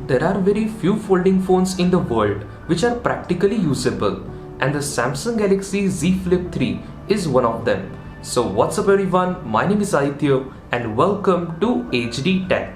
There are very few folding phones in the world which are practically usable, and the Samsung Galaxy Z Flip 3 is one of them. So what's up everyone, my name is Aditya and welcome to HD Tech.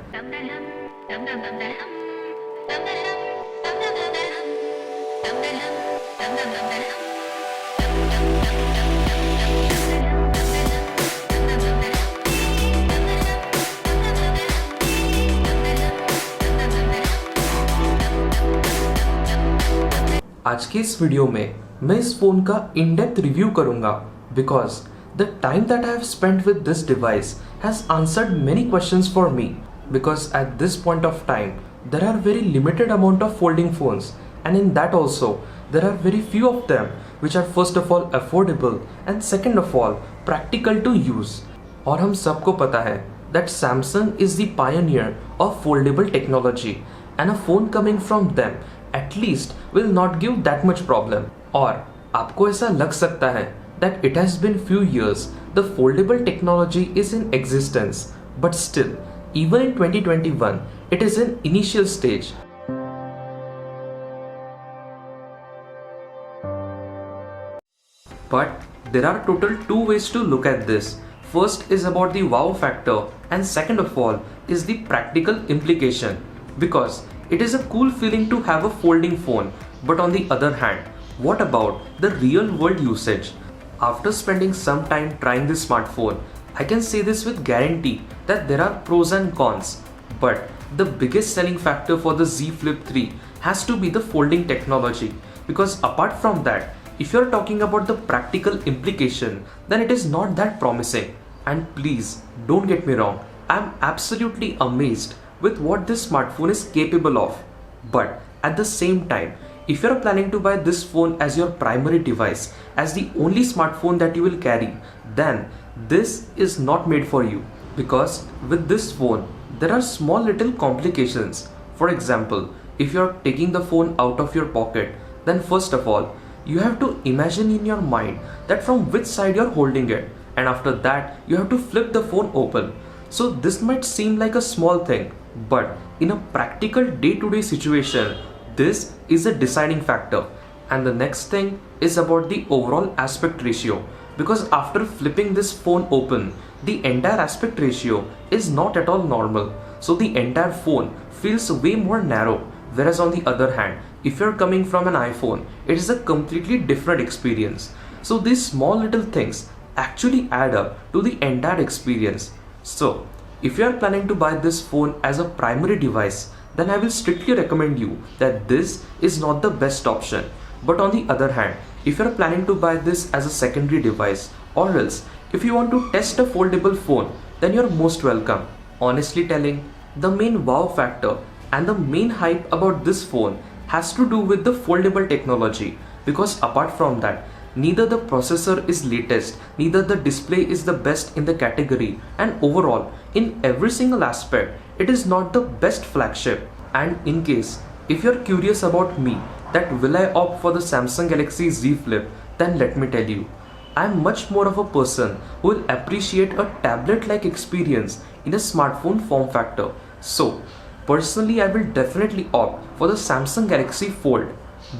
आज के इस video में मैं इस phone का in depth review करूंगा because the time that I have spent with this device has answered many questions for me because at this point of time there are very limited amount of folding phones, and in that also there are very few of them which are first of all affordable and second of all practical to use. और हम सबको पता है that Samsung is the pioneer of foldable technology and a phone coming from them at least will not give that much problem. और आपको ऐसा लग सकता है that it has been few years the foldable technology is in existence, but still even in 2021 it is in initial stage. But there are total two ways to look at this. First is about the wow factor and second of all is the practical implication, because it is a cool feeling to have a folding phone, but on the other hand, what about the real world usage? After spending some time trying this smartphone, I can say this with guarantee that there are pros and cons, but the biggest selling factor for the Z Flip 3 has to be the folding technology, because apart from that, if you're talking about the practical implication, then it is not that promising. And please don't get me wrong, I'm absolutely amazed with what this smartphone is capable of. But at the same time, if you're planning to buy this phone as your primary device, as the only smartphone that you will carry, then this is not made for you, because with this phone there are small little complications. For example, if you're taking the phone out of your pocket, then first of all you have to imagine in your mind that from which side you're holding it, and after that you have to flip the phone open. So this might seem like a small thing, but in a practical day-to-day situation this is a deciding factor. And the next thing is about the overall aspect ratio, because after flipping this phone open, the entire aspect ratio is not at all normal. So the entire phone feels way more narrow, whereas on the other hand, if you're coming from an iPhone, it is a completely different experience. So these small little things actually add up to the entire experience. So if you are planning to buy this phone as a primary device, then I will strictly recommend you that this is not the best option. But on the other hand, if you are planning to buy this as a secondary device, or else if you want to test a foldable phone, then you're most welcome. Honestly telling, the main wow factor and the main hype about this phone has to do with the foldable technology, because apart from that, neither the processor is latest, neither the display is the best in the category, and overall in every single aspect it is not the best flagship. And in case if you're curious about me, that will I opt for the Samsung Galaxy Z Flip, then let me tell you, I'm much more of a person who will appreciate a tablet-like experience in a smartphone form factor. So personally I will definitely opt for the Samsung Galaxy Fold.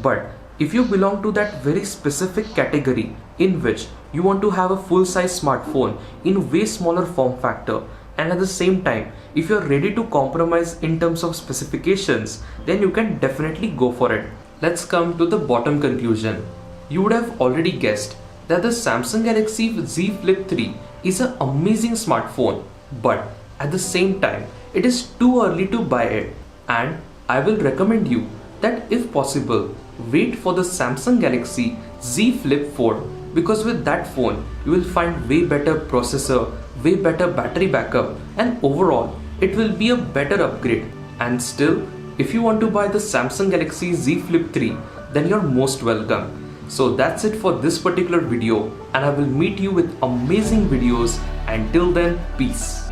But if you belong to that very specific category in which you want to have a full-size smartphone in way smaller form factor, and at the same time if you're ready to compromise in terms of specifications, then you can definitely go for it. Let's come to the bottom conclusion. You would have already guessed that the Samsung Galaxy Z Flip 3 is an amazing smartphone, but at the same time it is too early to buy it, and I will recommend you that if possible wait for the Samsung Galaxy Z Flip 4, because with that phone you will find way better processor, way better battery backup, and overall it will be a better upgrade. And still, if you want to buy the Samsung Galaxy Z Flip 3, then you're most welcome. So that's it for this particular video, and I will meet you with amazing videos. Until then, peace.